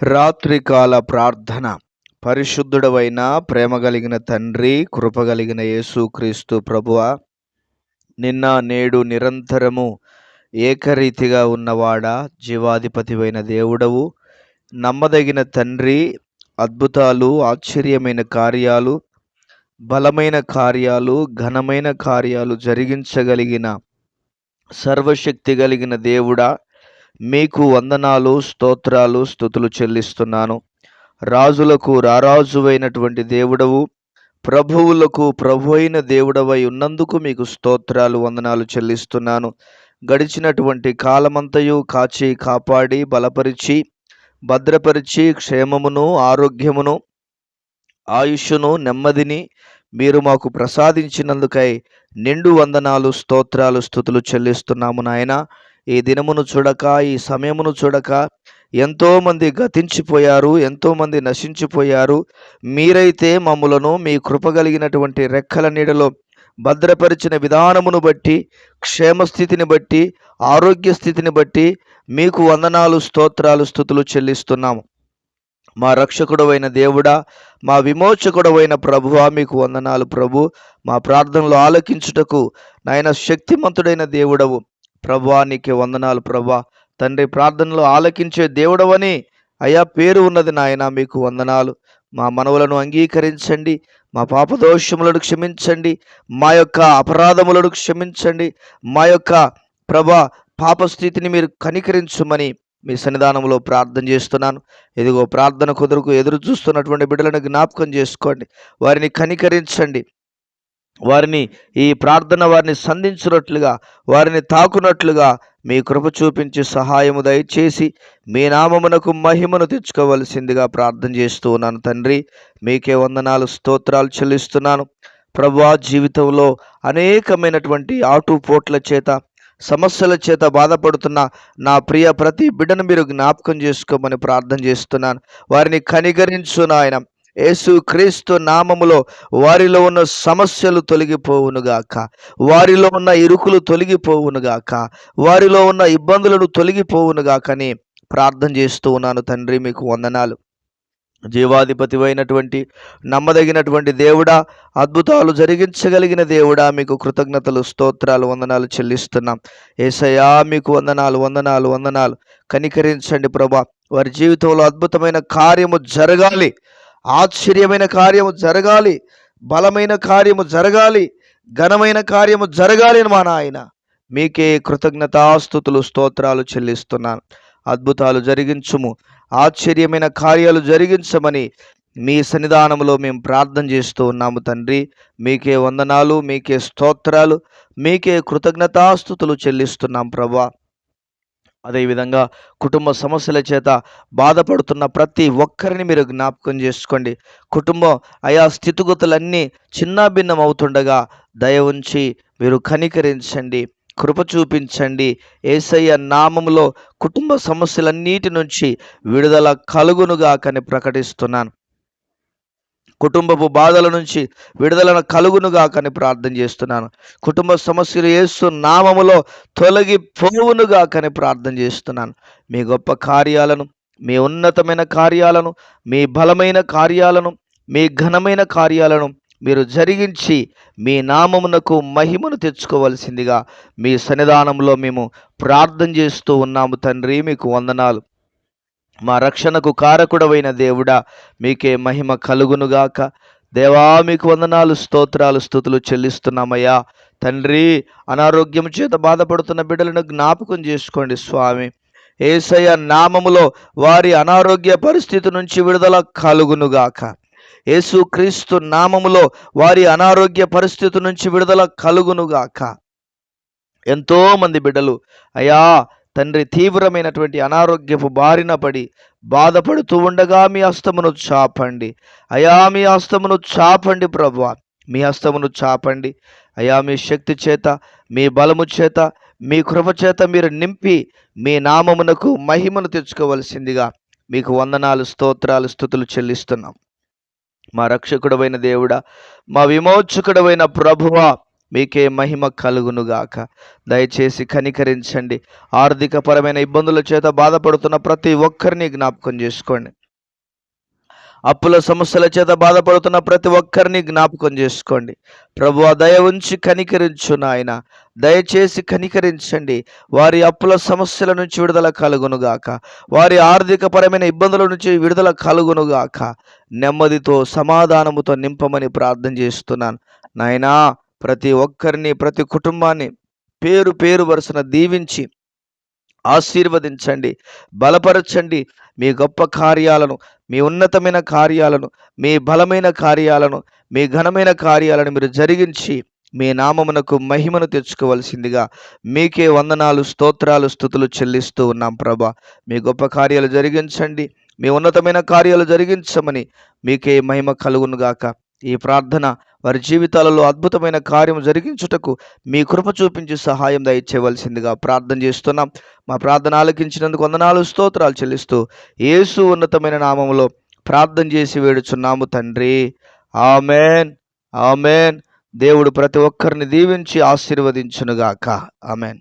రాత్రికాల ప్రార్థన. పరిశుద్ధుడవైన ప్రేమ కలిగిన తండ్రి, కృపగలిగిన యేసుక్రీస్తు ప్రభువా, నిన్న నేడు నిరంతరము ఏకరీతిగా ఉన్నవాడా, జీవాధిపతివైన దేవుడవు, నమ్మదగిన తండ్రి, అద్భుతాలు, ఆశ్చర్యమైన కార్యాలు, బలమైన కార్యాలు, ఘనమైన కార్యాలు జరిగించగలిగిన సర్వశక్తి కలిగిన దేవుడా, మీకు వందనాలు, స్తోత్రాలు, స్తుతులు చెల్లిస్తున్నాను. రాజులకు రారాజువైనటువంటి దేవుడవు, ప్రభువులకు ప్రభు అయిన దేవుడవై ఉన్నందుకు మీకు స్తోత్రాలు, వందనాలు చెల్లిస్తున్నాను. గడిచినటువంటి కాలమంతయు కాచి కాపాడి బలపరిచి భద్రపరిచి క్షేమమును ఆరోగ్యమును ఆయుష్ను నెమ్మదిని మీరు మాకు ప్రసాదించినందుకై నిండు వందనాలు, స్తోత్రాలు, స్తుతులు చెల్లిస్తున్నాము నాయన. ఈ దినమును చూడక, ఈ సమయమును చూడక ఎంతోమంది గతించిపోయారు, ఎంతోమంది నశించిపోయారు. మీరైతే మమ్ములను మీ కృపగలిగినటువంటి రెక్కల నీడలో భద్రపరిచిన విధానమును బట్టి, క్షేమస్థితిని బట్టి, ఆరోగ్య స్థితిని బట్టి మీకు వందనాలు, స్తోత్రాలు, స్తుతులు చెల్లిస్తున్నాము. మా రక్షకుడవైన దేవుడా, మా విమోచకుడవైన ప్రభువా, మీకు వందనాలు ప్రభు. మా ప్రార్థనలు ఆలకించుటకు నాయన శక్తిమంతుడైన దేవుడవు ప్రభువా, నీకే వందనాలు ప్రభా. తండ్రి, ప్రార్థనలు ఆలకించే దేవుడవని అయా పేరు ఉన్నది నాయన, మీకు వందనాలు. మా మనవులను అంగీకరించండి, మా పాపదోషములను క్షమించండి, మా యొక్క అపరాధములను క్షమించండి, మా యొక్క ప్రభా పాపస్థితిని మీరు కనికరించుమని మీ సన్నిధానంలో ప్రార్థన చేస్తున్నాను. ఇదిగో ప్రార్థన కుదురుకు ఎదురు చూస్తున్నటువంటి బిడ్డలను జ్ఞాపకం చేసుకోండి, వారిని కనికరించండి, వారిని ఈ ప్రార్థన వారిని సంధించినట్లుగా, వారిని తాకునట్లుగా మీ కృప చూపించి సహాయము దయచేసి మీ నామమునకు మహిమను తెచ్చుకోవలసిందిగా ప్రార్థన చేస్తూ ఉన్నాను తండ్రి. మీకే వందనాలు, స్తోత్రాలు చెల్లిస్తున్నాను ప్రభువా. జీవితంలో అనేకమైనటువంటి ఆటుపోట్ల చేత, సమస్యల చేత బాధపడుతున్న నా ప్రియ ప్రతి బిడ్డను మీరు జ్ఞాపకం చేసుకోమని ప్రార్థన చేస్తున్నాను. వారిని కనికరించు నాయన. యేసు క్రీస్తు నామములో వారిలో ఉన్న సమస్యలు తొలగిపోవునుగాక, వారిలో ఉన్న ఇరుకులు తొలగిపోవునుగాక, వారిలో ఉన్న ఇబ్బందులను తొలగిపోవునుగాకని ప్రార్థన చేస్తూ ఉన్నాను తండ్రి. మీకు వందనాలు. జీవాధిపతివైనటువంటి నమ్మదగినటువంటి దేవుడా, అద్భుతాలు జరిగించగలిగిన దేవుడా, మీకు కృతజ్ఞతలు, స్తోత్రాలు, వందనాలు చెల్లిస్తున్నాం. యేసయ్యా, మీకు వందనాలు, వందనాలు, వందనాలు. కనికరించండి ప్రభా. వారి జీవితంలో అద్భుతమైన కార్యము జరగాలి, ఆశ్చర్యమైన కార్యము జరగాలి, బలమైన కార్యము జరగాలి, ఘనమైన కార్యము జరగాలి మా నాయన. మీకే కృతజ్ఞతాస్తుతులు, స్తోత్రాలు చెల్లిస్తున్నాను. అద్భుతాలు జరిగించుము, ఆశ్చర్యమైన కార్యాలు జరిగించమని మీ సన్నిధానంలో మేము ప్రార్థన చేస్తూ ఉన్నాము తండ్రి. మీకే వందనాలు, మీకే స్తోత్రాలు, మీకే కృతజ్ఞతాస్తుతులు చెల్లిస్తున్నాం ప్రభా. అదేవిధంగా కుటుంబ సమస్యల చేత బాధపడుతున్న ప్రతి ఒక్కరిని మీరు జ్ఞాపకం చేసుకోండి. కుటుంబం ఆయా స్థితిగతులన్నీ చిన్నాభిన్నం అవుతుండగా దయ ఉంచి మీరు కనికరించండి, కృప చూపించండి. యేసయ్య నామములో కుటుంబ సమస్యలన్నిటి నుంచి విడుదల కలుగునుగాకని ప్రకటిస్తున్నాను. కుటుంబపు బాధల నుంచి విడుదల కలుగునుగాకని ప్రార్థన చేస్తున్నాను. కుటుంబ సమస్యలు యేసు నామములో తొలగిపోవునుగాకని ప్రార్థన చేస్తున్నాను. మీ గొప్ప కార్యాలను, మీ ఉన్నతమైన కార్యాలను, మీ బలమైన కార్యాలను, మీ ఘనమైన కార్యాలను మీరు జరిగించి మీ నామమునకు మహిమను తెచ్చుకోవలసిందిగా మీ సన్నిధానంలో మేము ప్రార్థన చేస్తూ ఉన్నాము తండ్రి. మీకు వందనాలు. మా రక్షణకు కారకుడవైన దేవుడా, మీకే మహిమ కలుగునుగాక. దేవా, మీకు వందనాలు, స్తోత్రాలు, స్తుతులు చెల్లిస్తున్నామయ్యా తండ్రి. అనారోగ్యం చేత బాధపడుతున్న బిడ్డలను జ్ఞాపకం చేసుకోండి స్వామి. యేసయ్య నామములో వారి అనారోగ్య పరిస్థితి నుంచి విడుదల కలుగునుగాక. యేసు క్రీస్తు నామములో వారి అనారోగ్య పరిస్థితి నుంచి విడుదల కలుగునుగాక. ఎంతో మంది బిడ్డలు అయ్యా తండ్రి తీవ్రమైనటువంటి అనారోగ్యపు బారిన పడి బాధపడుతూ ఉండగా మీ హస్తమును చాపండి అయా, మీ హస్తమును చాపండి ప్రభువా. మీ హస్తమును చాపండి అయా. మీ శక్తి చేత, మీ బలము చేత, మీ కృప చేత మీరు నింపి మీ నామమునకు మహిమను తెచ్చుకోవలసిందిగా మీకు వందనాలు, స్తోత్రాలు, స్తుతులు చెల్లిస్తున్నాం. మా రక్షకుడవైన దేవుడా, మా విమోచకుడవైన ప్రభువా, మీకే మహిమ కలుగునుగాక. దయచేసి కనికరించండి. ఆర్థికపరమైన ఇబ్బందుల చేత బాధపడుతున్న ప్రతి ఒక్కరిని జ్ఞాపకం చేసుకోండి. అప్పుల సమస్యల చేత బాధపడుతున్న ప్రతి ఒక్కరిని జ్ఞాపకం చేసుకోండి. ప్రభువా, దయ ఉంచి కనికరించు నాయన. దయచేసి కనికరించండి. వారి అప్పుల సమస్యల నుంచి విడుదల కలుగునుగాక. వారి ఆర్థికపరమైన ఇబ్బందుల నుంచి విడుదల కలుగునుగాక. నెమ్మదితో సమాధానముతో నింపమని ప్రార్థన చేస్తున్నాను నాయనా. ప్రతి ఒక్కరిని, ప్రతి కుటుంబాన్ని పేరు పేరు వరుసన దీవించి ఆశీర్వదించండి, బలపరచండి. మీ గొప్ప కార్యాలను, మీ ఉన్నతమైన కార్యాలను, మీ బలమైన కార్యాలను, మీ ఘనమైన కార్యాలను మీరు జరిగించి మీ నామమునకు మహిమను తెచ్చుకోవలసిందిగా మీకే వందనాలు, స్తోత్రాలు, స్తుతులు చెల్లిస్తూ ఉన్నాం ప్రభా. మీ గొప్ప కార్యాలు జరిగించండి, మీ ఉన్నతమైన కార్యాలు జరిగించమని మీకే మహిమ కలుగునుగాక. ఈ ప్రార్థన వారి జీవితాలలో అద్భుతమైన కార్యం జరిగించుటకు మీ కృప చూపించి సహాయం దయచేయవలసిందిగా ప్రార్థన చేస్తున్నాం. మా ప్రార్థన ఆలకించినందుకు వందనాలు, స్తోత్రాలు చెల్లిస్తూ యేసు ఉన్నతమైన నామములో ప్రార్థన చేసి వేడుచున్నాము తండ్రి. Amen, amen. దేవుడు ప్రతి ఒక్కరిని దీవించి ఆశీర్వదించునుగాక. ఆమెన్.